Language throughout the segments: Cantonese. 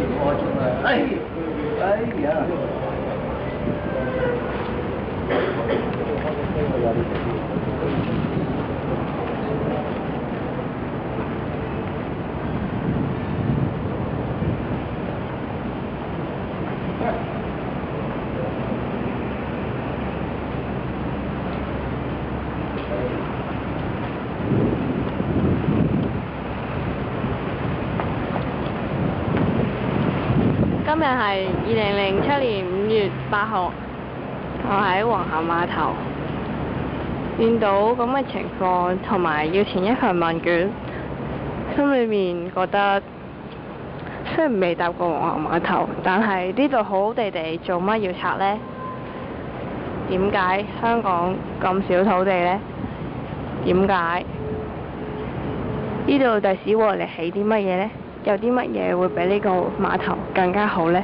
我出来，哎呀！今日係2007年5月8號，我喺皇后碼頭見到咁嘅情況，同埋要填一份問卷，心裏面覺得雖然未搭過皇后碼頭，但係呢度好好地做乜要拆呢？點解香港咁少土地呢？點解呢度第時會嚟起啲乜嘢呢？有啲乜嘢會比呢個碼頭更加好呢？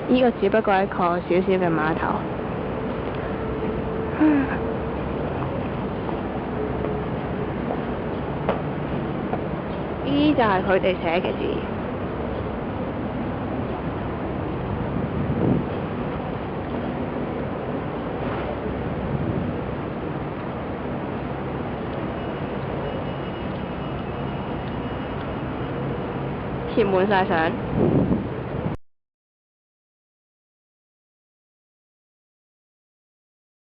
呢個只不過係一個小小嘅碼頭。呢就係佢哋寫嘅字。貼滿晒相。